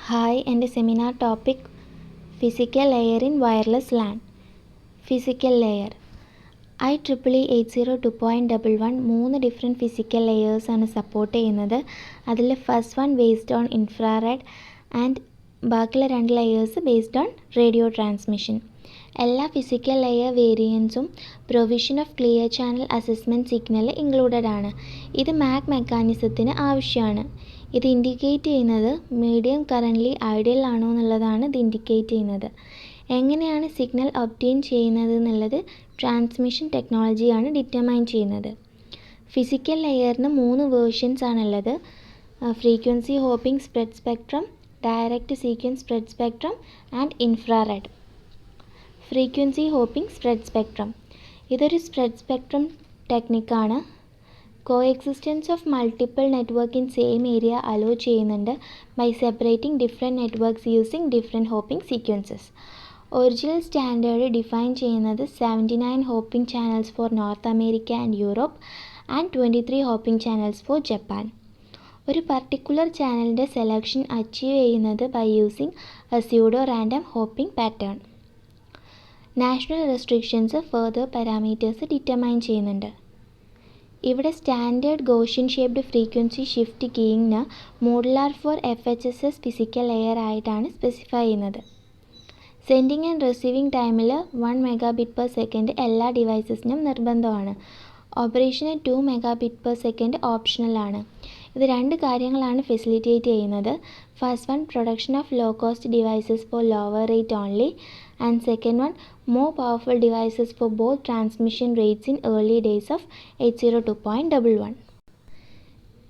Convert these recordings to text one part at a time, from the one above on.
Hi, എൻ്റെ seminar topic physical layer in wireless LAN. Physical layer IEEE 802.11 മൂന്ന് different physical ലെയേഴ്സാണ് support ചെയ്യുന്നത്. അതിൽ first one based on infrared and ബാക്കിയുള്ള 2 layers based on radio transmission. എല്ലാ physical layer വേരിയൻസും provision of clear channel assessment signal included ആണ്. ഇത് Mac മെക്കാനിസത്തിന് ആവശ്യമാണ്. ഇത് ഇൻഡിക്കേറ്റ് ചെയ്യുന്നത് മീഡിയം കറൻ്റ്ലി ഐഡിയൽ ആണോ എന്നുള്ളതാണ് ഇത് ഇൻഡിക്കേറ്റ് ചെയ്യുന്നത്. എങ്ങനെയാണ് സിഗ്നൽ ഒബ്റ്റെയിൻ ചെയ്യുന്നത് എന്നുള്ളത് ട്രാൻസ്മിഷൻ ടെക്നോളജിയാണ് ഡിറ്റർമൈൻ ചെയ്യുന്നത്. ഫിസിക്കൽ ലെയറിന് 3 വേർഷൻസ് ആണുള്ളത്. Frequency hopping spread spectrum, direct sequence spread spectrum and infrared. Frequency hopping spread spectrum ഇതൊരു സ്പ്രെഡ് സ്പെക്ട്രം ടെക്നിക്കാണ്. Coexistence of multiple network in same area allow ചെയ്യുന്നുണ്ട് by separating different networks using different hopping sequences. Original standard define ചെയ്യുന്നത് 79 hopping channels for North America and Europe and 23 hopping channels for Japan. ഒരു particular ചാനലിൻ്റെ selection achieve ചെയ്യുന്നത് by using a pseudo random hopping pattern. National restrictions further parameters determine ചെയ്യുന്നുണ്ട്. ഇവിടെ standard Gaussian shaped frequency shift കീയിങ്ങിന് modular for FHSS physical layer ആയിട്ടാണ് specify ചെയ്യുന്നത്. Sending and receiving ടൈമിൽ 1 Mbps എല്ലാ ഡിവൈസസിനും നിർബന്ധമാണ്. ഓപ്പറേഷന് 2 Mbps ഓപ്ഷണലാണ്. ഇത് 2 കാര്യങ്ങളാണ് ഫെസിലിറ്റേറ്റ് ചെയ്യുന്നത്. First one, production of low cost devices for lower rate only, and second one, more powerful devices for both transmission rates in early days of 802.11.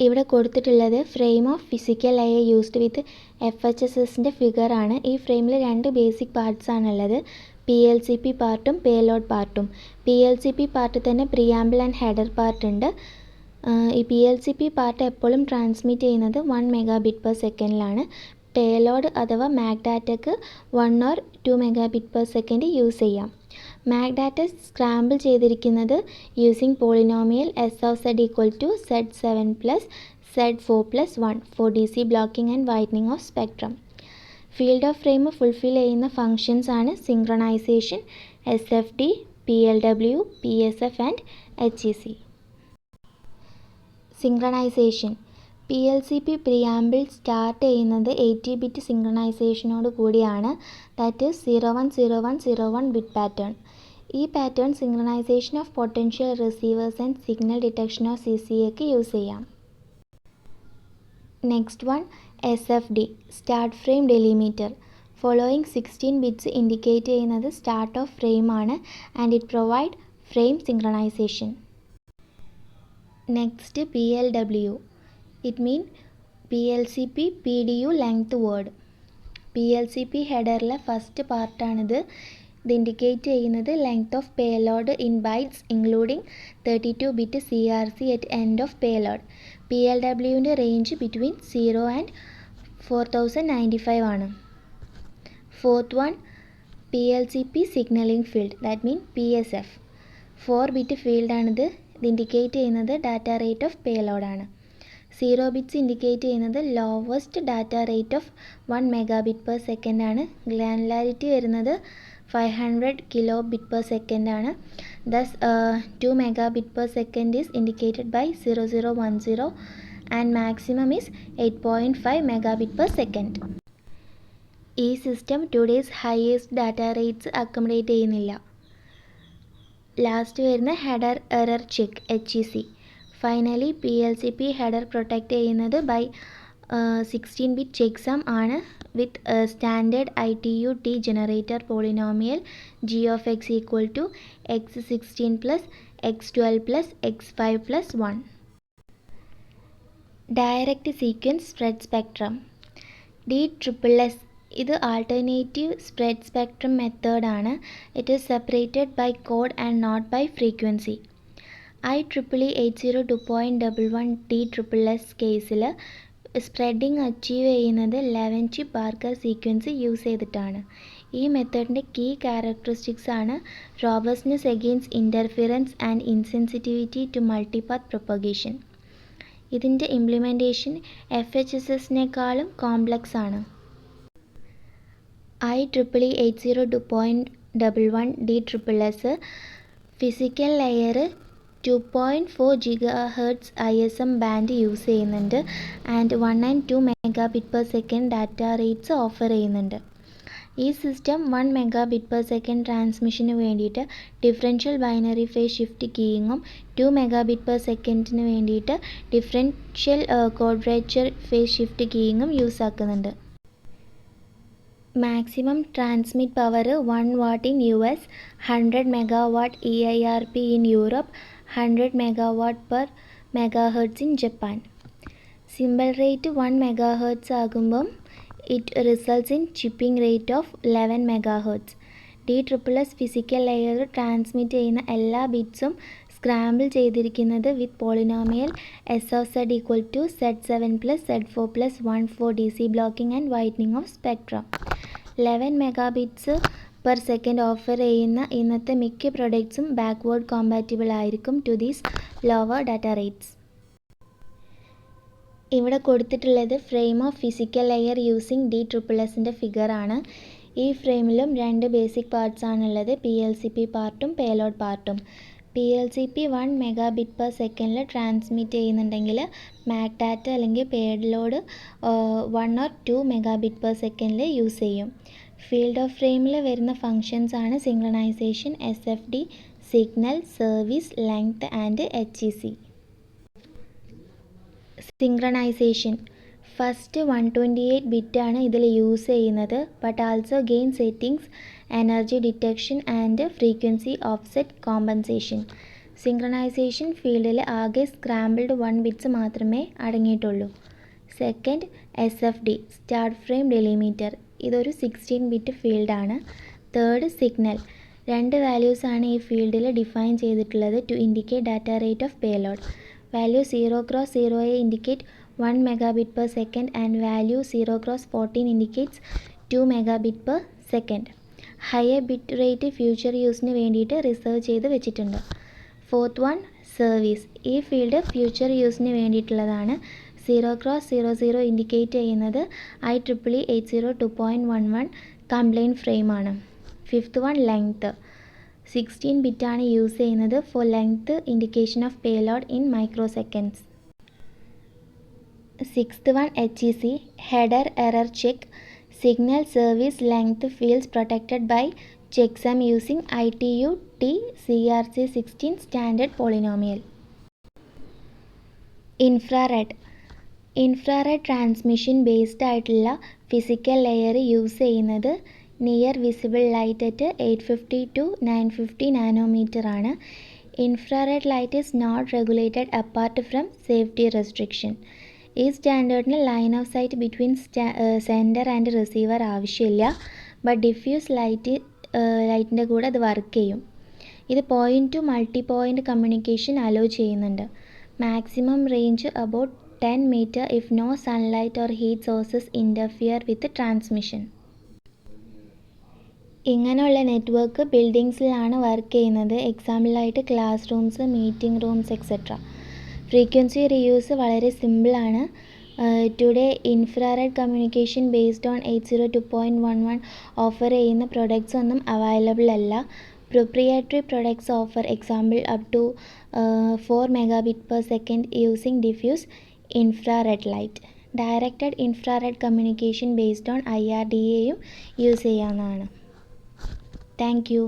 ഇവിടെ കൊടുത്തിട്ടുള്ളത് frame of physical layer used with FHSSൻ്റെ ഫിഗറാണ്. ഈ ഫ്രെയിമിൽ 2 basic parts ആണുള്ളത്, PLCP പാർട്ടും payload പാർട്ടും. PLCP പാർട്ടിൽ തന്നെ പ്രിയാമ്പിൾ ആൻഡ് ഹെഡർ പാർട്ട് ഉണ്ട്. ഈ PLCP പാർട്ട് എപ്പോഴും ട്രാൻസ്മിറ്റ് ചെയ്യുന്നത് 1 Mbps. പേലോഡ് അഥവാ മാക് ഡാറ്റയ്ക്ക് 1 or 2 Mbps യൂസ് ചെയ്യാം. മാക് ഡാറ്റ സ്ക്രാമ്പിൾ ചെയ്തിരിക്കുന്നത് using polynomial S of Z = Z7 + Z4 + 1 for DC blocking and whitening of spectrum. Field of frame fulfil ചെയ്യുന്ന functions ആണ് synchronisation, SFD, PLW, PSF ആൻഡ് HEC. Synchronisation PLCP preamble start ചെയ്യുന്നത് 80-bit സിങ്ക്രണൈസേഷനോട് കൂടിയാണ്. That is 010101 bit pattern. ഈ pattern synchronisation of potential receivers and signal detection of CCAക്ക് use ചെയ്യാം. Next one, SFD start frame delimiter. Following 16 bits indicate ചെയ്യുന്നത് start of frame ആണ് and it provide frame synchronisation. Next, PLW. It means PLCP PDU length word. PLCP ഹെഡറിലെ first പാർട്ടാണിത്. ഇത് indicate ചെയ്യുന്നത് length of payload in bytes including 32-bit CRC at end of payload. PLWൻ്റെ range between 0 and 4095 ആണ്. Fourth one, PLCP signalling field, that mean PSF. 4-bit ഫീൽഡാണിത്. ഇത് indicate ചെയ്യുന്നത് data rate of പേലോഡാണ്. 0 ബിറ്റ്സ് ഇൻഡിക്കേറ്റ് ചെയ്യുന്നത് lowest data rate of 1 Mbps ആണ്. Granularity വരുന്നത് 500 kbps ആണ്. Thus 2 Mbps is indicated by 0010 and maximum is 8.5 Mbps. ഈ system today's highest data rates accommodate ചെയ്യുന്നില്ല. ലാസ്റ്റ് വരുന്ന header error check, HEC. Finally PLCP header protect ചെയ്യുന്നത് by 16-bit checksum ആണ് with standard ITU-T generator polynomial G of x = x16 + x12 + x5 + 1. Direct sequence spread spectrum, DSSS. ഇത് alternative spread spectrum മെത്തേഡാണ്. It is separated by code and not by frequency. IEEE 802.11 DSSS കേസിൽ spreading achieve ചെയ്യുന്നത് 11-chip Barker sequence use ചെയ്തിട്ടാണ്. ഈ മെത്തേഡിൻ്റെ key characteristics ആണ് robustness against interference and insensitivity to multipath propagation. ഇതിൻ്റെ implementation FHSSനേക്കാളും complex ആണ്. IEEE 802.11 DSSS physical layer 2.4 GHz ISM band use ചെയ്യുന്നുണ്ട് and 1 and 2 Mbps data rates offer ചെയ്യുന്നുണ്ട്. ഈ സിസ്റ്റം 1 Mbps ട്രാൻസ്മിഷന് വേണ്ടിയിട്ട് ഡിഫറൻഷ്യൽ ബൈനറി ഫേസ് ഷിഫ്റ്റ് കീയിങ്ങും 2 Mbps വേണ്ടിയിട്ട് ഡിഫറൻഷ്യൽ ക്വാഡ്രേച്ചർ ഫേസ് ഷിഫ്റ്റ് കീയിങ്ങും യൂസ് ആക്കുന്നുണ്ട്. Maximum transmit power 1 watt in US, 100 megawatt EIRP in Europe, 100 megawatt per megahertz in Japan. Simple rate 1 MHz ആകുമ്പം it results in chipping rate of 11 MHz. DSSS physical layer transmit ചെയ്യുന്ന എല്ലാ ബിറ്റ്സും scramble ചെയ്തിരിക്കുന്നത് with polynomial S(z) = Z7 + Z4 + 1/4 DC blocking and whitening of spectrum. 11 Mbps offer ചെയ്യുന്ന ഇന്നത്തെ മിക്ക പ്രൊഡക്ട്സും backward compatible ആയിരിക്കും to these lower data rates. ഇവിടെ കൊടുത്തിട്ടുള്ളത് frame of physical layer using DSSSൻ്റെ ഫിഗറാണ്. ഈ ഫ്രെയിമിലും 2 ബേസിക് പാർട്സ് ആണുള്ളത്, PLCP പാർട്ടും പേലോഡ് പാർട്ടും. PLCP 1 Mbps ട്രാൻസ്മിറ്റ് ചെയ്യുന്നുണ്ടെങ്കിൽ മാക് ഡാറ്റ അല്ലെങ്കിൽ പേലോഡ് 1 or 2 Mbps യൂസ് ചെയ്യും. ഫീൽഡ് ഓഫ് ഫ്രെയിമിൽ വരുന്ന ഫങ്ഷൻസ് ആണ് synchronisation, SFD, signal, service, length and HEC. Synchronisation first 128 ബിറ്റാണ് ഇതിൽ യൂസ് ചെയ്യുന്നത്, but also gain settings, energy detection and frequency offset compensation. Synchronisation ഫീൽഡിൽ ആകെ സ്ക്രാമ്പിൾഡ് 1 ബിറ്റ്സ് മാത്രമേ അടങ്ങിയിട്ടുള്ളൂ. Second SFD start frame delimiter, ഇതൊരു 16 ബിറ്റ് ഫീൽഡാണ്. തേർഡ് സിഗ്നൽ, 2 വാല്യൂസാണ് ഈ ഫീൽഡിൽ ഡിഫൈൻ ചെയ്തിട്ടുള്ളത് to indicate data rate of payload. Value 0x0 indicate 1 Mbps and value 0x14 indicates 2 Mbps. Higher bit rate future യൂസിന് വേണ്ടിയിട്ട് റിസർവ് ചെയ്ത് വെച്ചിട്ടുണ്ട്. ഫോർത്ത് വൺ സർവീസ്, ഈ ഫീൽഡ് ഫ്യൂച്ചർ യൂസിന് വേണ്ടിയിട്ടുള്ളതാണ്. 0x00 ഇൻഡിക്കേറ്റ് ചെയ്യുന്നത് IEEE 802.11 കംപ്ലൈൻറ്റ് ഫ്രെയിമാണ്. ഫിഫ്ത്ത് വൺ ലെങ്ത്, 16 ബിറ്റാണ് യൂസ് ചെയ്യുന്നത് for length indication of payload in microseconds. Sixth one HEC header error check, signal service length fields protected by checksum using ITU-T-CRC16 standard polynomial. Infrared transmission based ആയിട്ടുള്ള physical layer use ചെയ്യുന്നത് near visible light at 850 to 950 nanometre ആണ്. Infrared light is not regulated apart from safety restriction. ഈ സ്റ്റാൻഡേർഡിന് line of sight between sender and receiver ആവശ്യമില്ല, but diffuse ലൈറ്റിൻ്റെ കൂടെ അത് work ചെയ്യും. ഇത് point to multi point communication allow ചെയ്യുന്നുണ്ട്. Maximum range about 10 meter if no sunlight or heat sources interfere with transmission. ഇങ്ങനെയുള്ള നെറ്റ്വർക്ക് ബിൽഡിങ്സിലാണ് വർക്ക് ചെയ്യുന്നത്. എക്സാമ്പിളായിട്ട് class rooms, meeting rooms etcetera. Frequency reuse വളരെ സിമ്പിളാണ്. Today infrared communication based on 802.11 offer ചെയ്യുന്ന products ഒന്നും available അല്ല. Proprietary products offer example up to 4 Mbps using diffuse infrared light. Directed infrared communication based on IRDAയും use ചെയ്യാവുന്നതാണ്. Thank U.